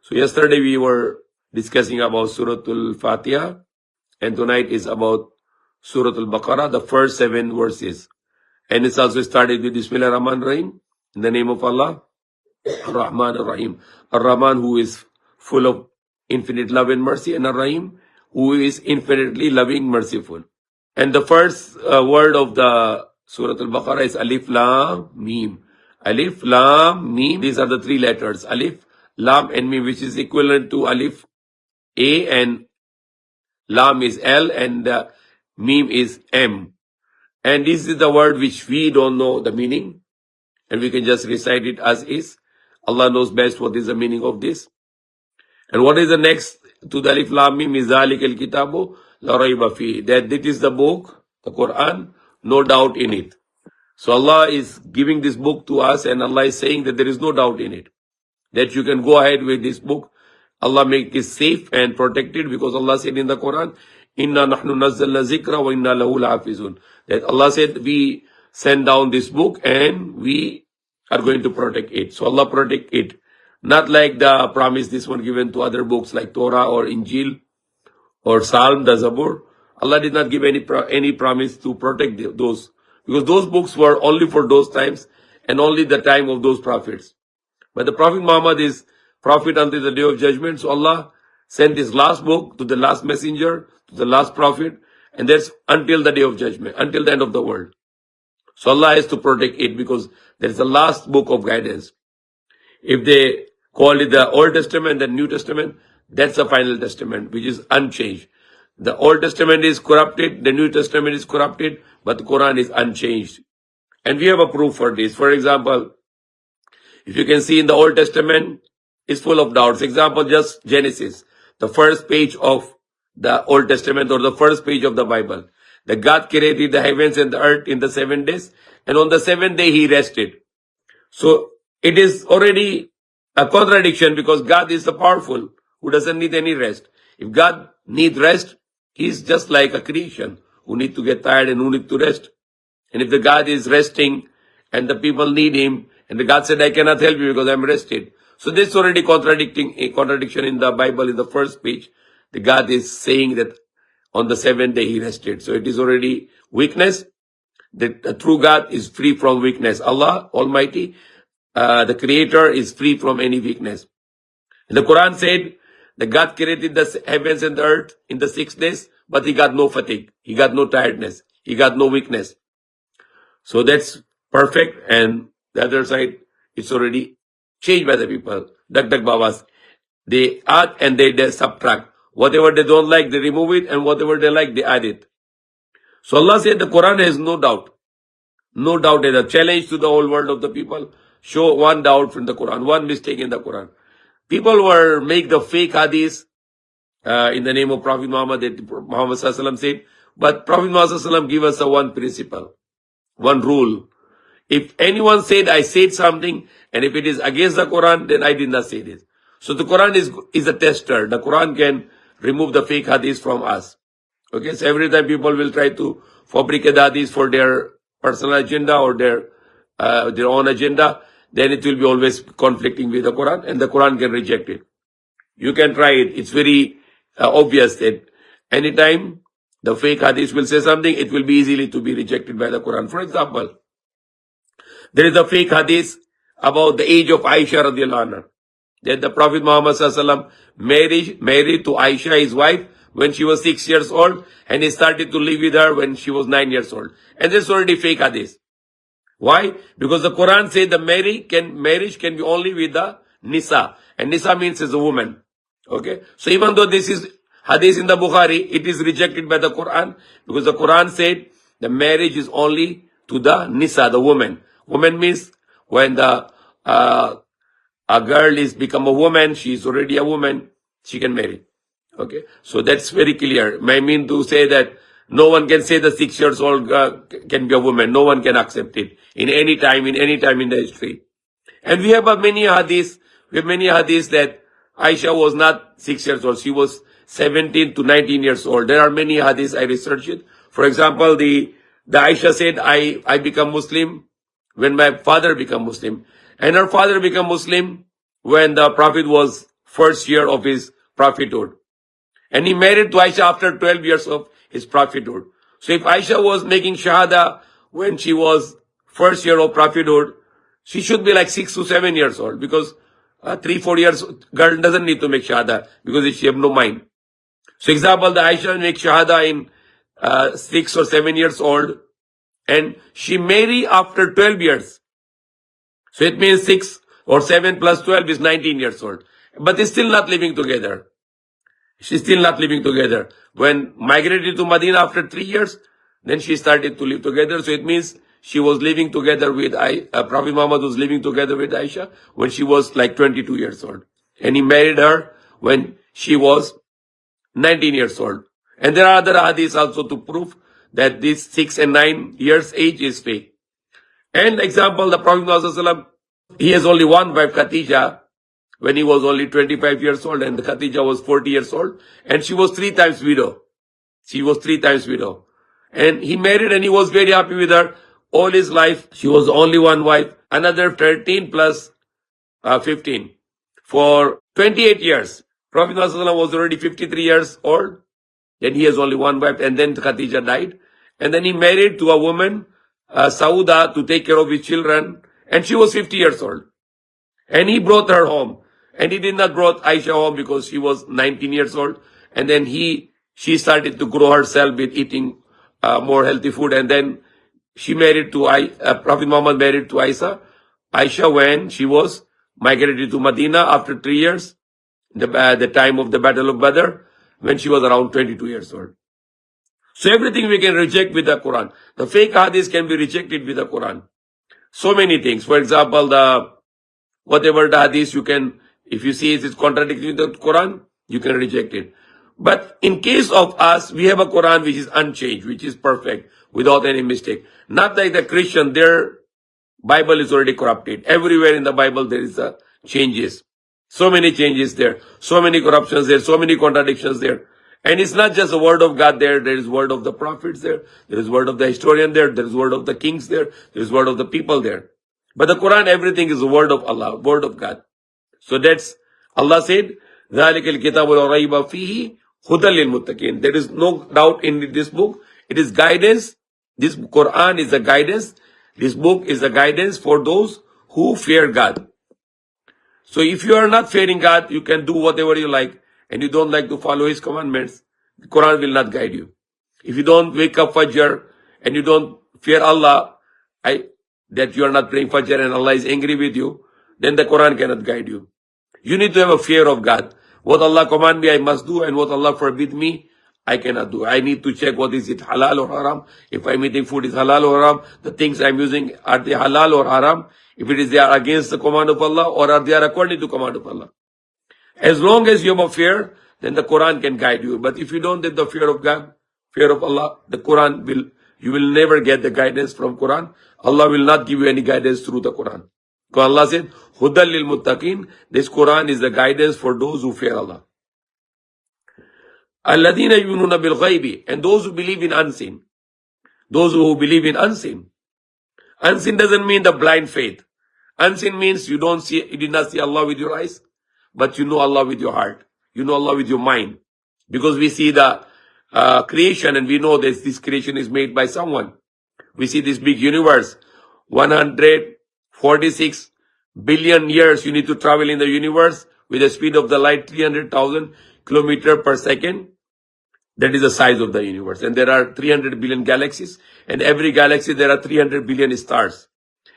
So yesterday we were discussing about Surah Al-Fatiha, and tonight is about Surah Al-Baqarah, the first 7 verses. And it's also started with Bismillah ar-Rahman ar-Rahim, in the name of Allah, Ar-Rahman ar-Rahim. Ar-Rahman, who is full of infinite love and mercy, and Ar-Rahim, who is infinitely loving, merciful. And the first word of the Surah Al-Baqarah is Alif Laam Meem. Alif Laam Meem, these are the 3 letters, Alif, Lam and Mim, which is equivalent to Alif A, and Lam is L, and Mim is M. And this is the word which we don't know the meaning, and we can just recite it as is. Allah knows best what is the meaning of this. And what is the next to the Alif Laam Mim is Zalikal Kitabu La Rayba Fi. That it is the book, the Qur'an, no doubt in it. So Allah is giving this book to us, and Allah is saying that there is no doubt in it, that you can go ahead with this book. Allah make it safe and protected, because Allah said in the Quran, Inna nahnu nazzalna zikra wa inna lahu lahafizun. That Allah said, we send down this book and we are going to protect it. So Allah protect it. Not like the promise this one given to other books like Torah or Injil or Psalm, the Zabur. Allah did not give any promise to protect those, because those books were only for those times and only the time of those prophets. But the Prophet Muhammad is prophet until the day of judgment. So Allah sent his last book to the last messenger, to the last prophet, and that's until the day of judgment, until the end of the world. So Allah has to protect it, because there is the last book of guidance. If they call it the Old Testament and New Testament, that's the final testament, which is unchanged. The Old Testament is corrupted, the New Testament is corrupted, but the Quran is unchanged. And we have a proof for this. For example, if you can see in the Old Testament, it's full of doubts. Example, just Genesis, the first page of the Old Testament, or the first page of the Bible. That God created the heavens and the earth in the 7 days, and on the 7th day he rested. So it is already a contradiction, because God is the powerful, who doesn't need any rest. If God needs rest, he's just like a creation, who need to get tired and who need to rest. And if the God is resting and the people need him, and the God said, I cannot help you because I'm rested. So this is already contradicting a contradiction in the Bible. In the first page, the God is saying that on the 7th day he rested. So it is already weakness. The true God is free from weakness. Allah Almighty, the Creator, is free from any weakness. And the Quran said that God created the heavens and the earth in the 6 days, but he got no fatigue. He got no tiredness. He got no weakness. So that's perfect. And the other side, it's already changed by the people. Dak Babas. They add and they subtract. Whatever they don't like, they remove it, and whatever they like, they add it. So Allah said the Quran has no doubt. No doubt is a challenge to the whole world of the people. Show one doubt from the Quran, one mistake in the Quran. People were make the fake hadith in the name of Prophet Muhammad, that Muhammad Sallallahu said. But Prophet Muhammad Sallallahu give us a one principle, one rule. If anyone said, I said something, and if it is against the Quran, then I did not say this. So the Quran is a tester. The Quran can remove the fake hadith from us. Okay, so every time people will try to fabricate hadith for their personal agenda or their own agenda, then it will be always conflicting with the Quran, and the Quran can reject it. You can try it. It's very obvious that anytime the fake hadith will say something, it will be easily to be rejected by the Quran. For example, there is a fake hadith about the age of Aisha radiallahu anha, that the Prophet Muhammad sallallahu married to Aisha, his wife, when she was 6 years old, and he started to live with her when she was 9 years old. And this is already fake hadith. Why? Because the Quran says the marriage can be only with the Nisa. And Nisa means as a woman. Okay? So even though this is hadith in the Bukhari, it is rejected by the Quran, because the Quran said the marriage is only to the Nisa, the woman. Woman means when a girl is become a woman, she is already a woman, she can marry. Okay, so that's very clear. I mean to say that no one can say the 6 years old can be a woman. No one can accept it in any time in the history. And we have many hadiths. We have many hadiths that Aisha was not 6 years old. She was 17 to 19 years old. There are many hadiths. I researched it. For example, the Aisha said, I become Muslim when my father became Muslim. And her father became Muslim when the Prophet was first year of his prophethood. And he married to Aisha after 12 years of his prophethood. So if Aisha was making shahada when she was first year of prophethood, she should be like 6 to 7 years old, because 3-4 years girl doesn't need to make shahada because she have no mind. So example, the Aisha makes shahada in 6 or 7 years old, and she marry after 12 years. So it means 6 or 7 plus 12 is 19 years old. But they're still not living together. She's still not living together. When migrated to Medina after 3 years, then she started to live together. So it means she was living together with Prophet Muhammad was living together with Aisha when she was like 22 years old. And he married her when she was 19 years old. And there are other hadiths also to prove that this 6 and 9 years age is fake. And example, the Prophet Muhammad, he has only one wife, Khadija, when he was only 25 years old, and Khadija was 40 years old, and she was 3 times widow. She was 3 times widow. And he married and he was very happy with her all his life. She was only one wife. Another 13 plus 15. For 28 years. Prophet Muhammad was already 53 years old. Then he has only one wife, and then Khadija died. And then he married to a woman, Sauda, to take care of his children, and she was 50 years old. And he brought her home. And he did not brought Aisha home because she was 19 years old. And then she started to grow herself with eating more healthy food. And then she married to Prophet Muhammad married to Aisha when she was migrated to Medina after 3 years, the time of the Battle of Badr, when she was around 22 years old. So everything we can reject with the Quran. The fake hadith can be rejected with the Quran. So many things. For example, whatever the hadith you can, if you see it is contradicting the Quran, you can reject it. But in case of us, we have a Quran which is unchanged, which is perfect, without any mistake. Not like the Christian, their Bible is already corrupted. Everywhere in the Bible there is changes. So many changes there. So many corruptions there. So many contradictions there. And it's not just the word of God there. There is word of the prophets there. There is word of the historian there. There is word of the kings there. There is word of the people there. But the Quran, everything is the word of Allah, word of God. So that's, Allah said, ذَلِكَ الْكِتَابُ لَا رَيْبَ فِيهِ هُدًى لِلْمُتَّقِينَ. There is no doubt in this book. It is guidance. This Quran is a guidance. This book is a guidance for those who fear God. So if you are not fearing God, you can do whatever you like, and you don't like to follow His commandments, the Quran will not guide you. If you don't wake up Fajr and you don't fear Allah, that you are not praying Fajr and Allah is angry with you, then the Quran cannot guide you. You need to have a fear of God. What Allah command me, I must do, and what Allah forbid me, I cannot do. I need to check what is it, halal or haram. If I'm eating food is halal or haram, the things I'm using, are they halal or haram? If it is they are against the command of Allah, or are they are according to command of Allah. As long as you have a fear, then the Quran can guide you. But if you don't have the fear of God, fear of Allah, the Quran you will never get the guidance from Quran. Allah will not give you any guidance through the Quran. Because Allah said, Hudal lil muttaqin, this Quran is the guidance for those who fear Allah. Alladina yu'minuna bil ghaibi, and those who believe in unseen. Those who believe in unseen. Unseen doesn't mean the blind faith. Unseen means you did not see Allah with your eyes, but you know Allah with your heart. You know Allah with your mind. Because we see the creation, and we know that this creation is made by someone. We see this big universe. 146 billion years you need to travel in the universe with the speed of the light, 300,000 kilometers per second. That is the size of the universe. And there are 300 billion galaxies. And every galaxy there are 300 billion stars.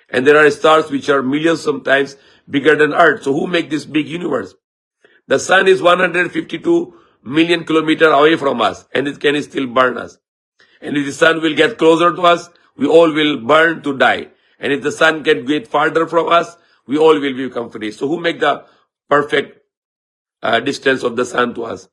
And there are stars which are millions sometimes bigger than Earth. So who make this big universe? The sun is 152 million kilometers away from us, and it can still burn us. And if the sun will get closer to us, we all will burn to die. And if the sun can get farther from us, we all will become free. So who make the perfect distance of the sun to us?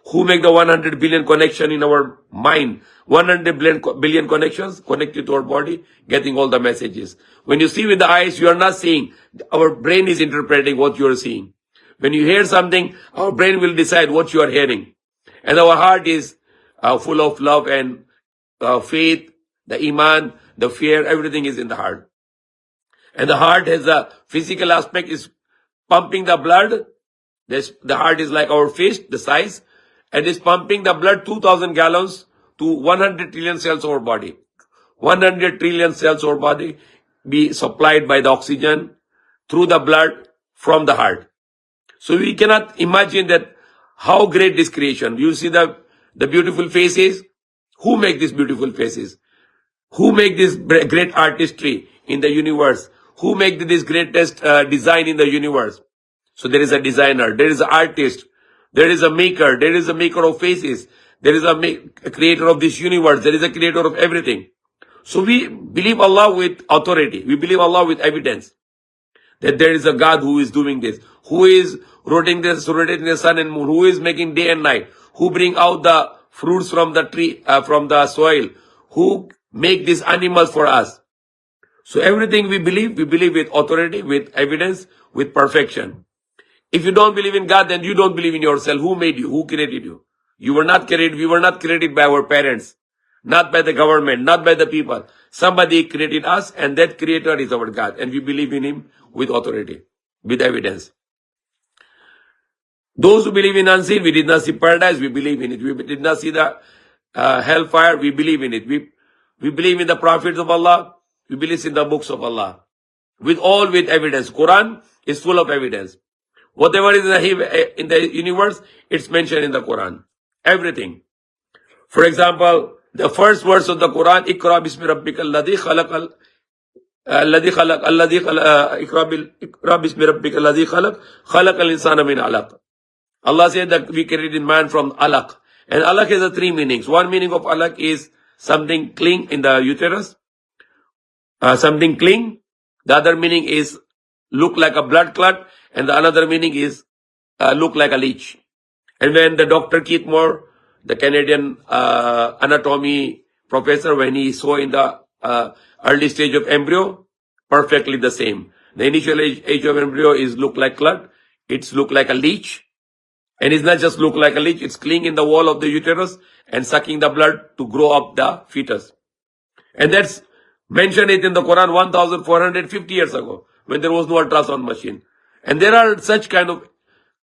Who make the 100 billion connection in our mind? 100 billion connections connected to our body, getting all the messages. When you see with the eyes, you are not seeing. Our brain is interpreting what you are seeing. When you hear something, our brain will decide what you are hearing. And our heart is full of love and faith, the iman, the fear, everything is in the heart. And the heart has a physical aspect, is pumping the blood The heart is like our fist, the size, and is pumping the blood 2,000 gallons to 100 trillion cells of our body. 100 trillion cells of our body be supplied by the oxygen through the blood from the heart. So we cannot imagine that how great this creation. You see the beautiful faces. Who make these beautiful faces? Who make this great artistry in the universe? Who make this greatest design in the universe? So there is a designer, there is an artist, there is a maker of faces, there is a creator of this universe, there is a creator of everything. So we believe Allah with authority. We believe Allah with evidence that there is a God who is doing this, who is rotating the sun and moon, who is making day and night, who bring out the fruits from the tree, from the soil, who make these animals for us. So everything we believe with authority, with evidence, with perfection. If you don't believe in God, then you don't believe in yourself. Who made you? Who created you? You were not created. We were not created by our parents, not by the government, not by the people. Somebody created us, and that creator is our God, and we believe in him with authority, with evidence. Those who believe in unseen, we did not see paradise, we believe in it. We did not see the hellfire, we believe in it. We believe in the prophets of Allah, we believe in the books of Allah. With evidence. Quran is full of evidence. Whatever is in the universe, it's mentioned in the Quran. Everything. For example, the first verse of the Quran, Iqra bismi rabbika alladhi khalaq Iqra bismi rabbika alladhi khalaq al-insana min alaq. Allah said that we created man from alaq. And alaq has three meanings. One meaning of alaq is something cling in the uterus. Something cling. The other meaning is look like a blood clot. And the another meaning is look like a leech. And when the Dr. Keith Moore, the Canadian anatomy professor, when he saw in the early stage of embryo, perfectly the same. The initial age of embryo is look like clot. It's look like a leech. And it's not just look like a leech, it's clinging in the wall of the uterus and sucking the blood to grow up the fetus. And that's mentioned it in the Quran 1,450 years ago, when there was no ultrasound machine. And there are such kind of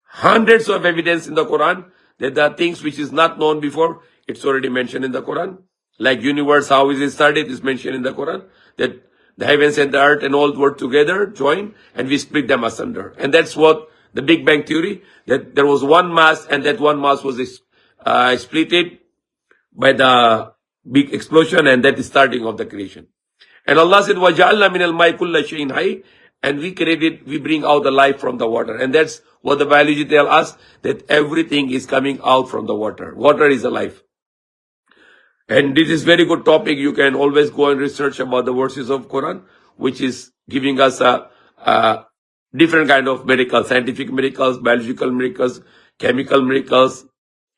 hundreds of evidence in the Quran that there are things which is not known before, it's already mentioned in the Quran. Like universe, how is it started, is mentioned in the Quran. That the heavens and the earth and all were together, joined, and we split them asunder. And that's what the Big Bang Theory, that there was one mass, and that one mass was splitted by the big explosion, and that is starting of the creation. And Allah said, وَجَعَلْنَا مِنَ الْمَاءِ كُلَّ شَيْءٍ حَيٍّ, and we bring out the life from the water. And that's what the biology tell us, that everything is coming out from the water. Water is the life. And this is very good topic. You can always go and research about the verses of Quran, which is giving us a different kind of miracles, scientific miracles, biological miracles, chemical miracles,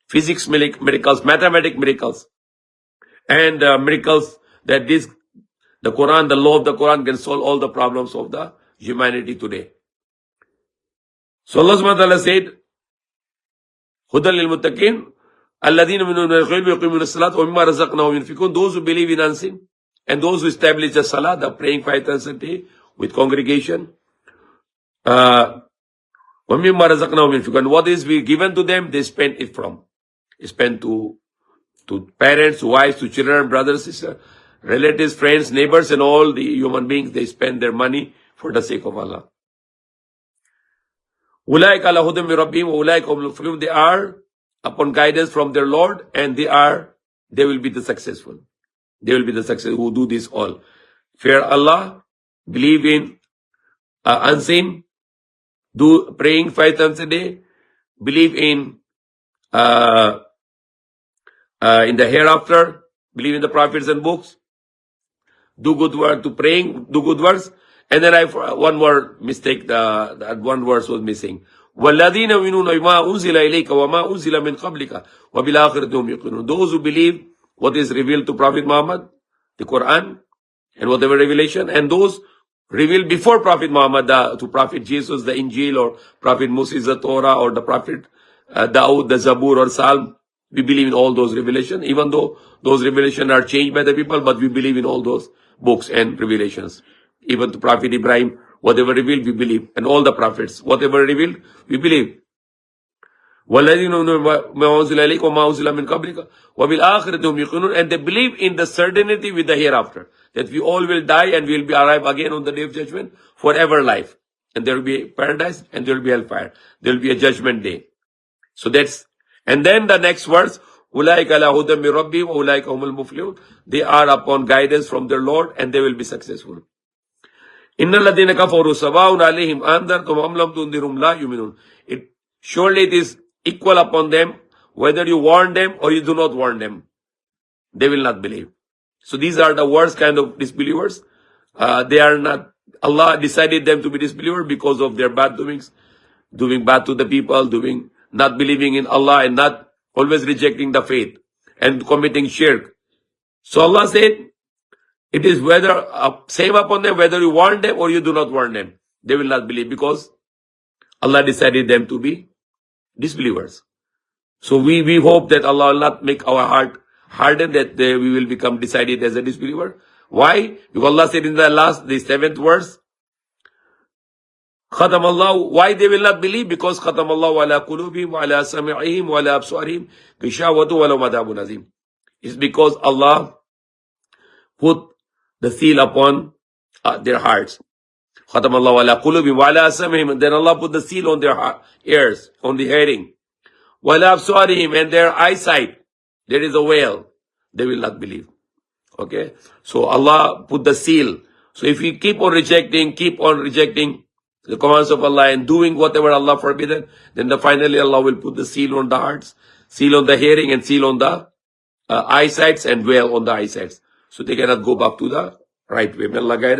physics miracles, mathematic miracles, and miracles that the Quran, the law of the Quran can solve all the problems of the humanity today. So Allah subhanahu wa ta'ala said, Hudal lil muttaqin, alladhina yu'minuna bil ghaibi wa yuqimuna as-salata wa mimma razaqnahum yunfiqun, those who believe in unseen, and those who establish the salah, the praying 5 times a day with congregation. What is we given to them, they spend it from. Spend to parents, wives, to children, brothers, sisters, relatives, friends, neighbors, and all the human beings. They spend their money for the sake of Allah. They are upon guidance from their Lord, and they will be the successful. They will be the successful who do this all. Fear Allah, believe in unseen, do praying 5 times a day, believe in the hereafter, believe in the prophets and books, do good work, to praying, do good works. And then one more mistake, that one verse was missing. وَالَّذِينَ يُؤْمِنُونَ بِمَا أُنزِلَ إِلَيْكَ وَمَا أُنزِلَ مِنْ قَبْلِكَ وَبِالْآخِرَةِ هُمْ يُوقِنُونَ. Those who believe what is revealed to Prophet Muhammad, the Quran, and whatever revelation, and those revealed before Prophet Muhammad, to Prophet Jesus, the Injil, or Prophet Moses, the Torah, or the Prophet Dawood, the Zabur or Psalm. We believe in all those revelations, even though those revelations are changed by the people, but we believe in all those books and revelations. Even to Prophet Ibrahim, whatever revealed, we believe. And all the prophets, whatever revealed, we believe. وَالَّذِينَ يُؤْمِنُونَ بِمَا أُنزِلَ إِلَيْكَ وَمَا أُنزِلَ مِن قَبْلِكَ وَبِالْآخِرَةِ هُمْ يُوقِنُونَ, and they believe in the certainty with the hereafter, that we all will die and we will be arrive again on the day of judgment, forever life. And there will be paradise and there will be hellfire. There will be a judgment day. So that's, and then the next verse, أُولَٰئِكَ عَلَىٰ هُدًى مِّن رَبِّهِمْ وَأُولَٰئِكَ هُمُ الْمُفْلِحُونَ. They are upon guidance from their Lord and they will be successful. إِنَّ الَّذِينَ كَفَرُوا سَوَاءٌ عَلَيْهِمْ أَنذَرْتُمْ أَمْ لَمْ تُنذِرْهُمْ لَا يُؤْمِنُونَ. Surely it is equal upon them, whether you warn them or you do not warn them. They will not believe. So these are the worst kind of disbelievers. They are not, Allah decided them to be disbelievers because of their bad doings, doing bad to the people, not believing in Allah and not always rejecting the faith and committing shirk. So Allah said, it is whether same upon them, whether you warn them or you do not warn them. They will not believe because Allah decided them to be disbelievers. So we hope that Allah will not make our heart harden, that we will become decided as a disbeliever. Why? Because Allah said in the 7th verse, Khatam Allah, why they will not believe? Because Khatam Allah ala qulubihim wa ala sam'ihim wa ala absarihim gishawatu wa lahum adhabun azim. It's because Allah put the seal upon their hearts. Khatam Allah ala qulubihim wa ala sam'ihim. Then Allah put the seal on their ears, on the hearing. Wa ala absarihim, and their eyesight. There is a veil. They will not believe. Okay? So Allah put the seal. So if we keep on rejecting the commands of Allah and doing whatever Allah forbidden, then finally Allah will put the seal on the hearts, seal on the hearing, and seal on the eyesights, and veil on the eyesights. So they cannot go back to the right way. May Allah guide us.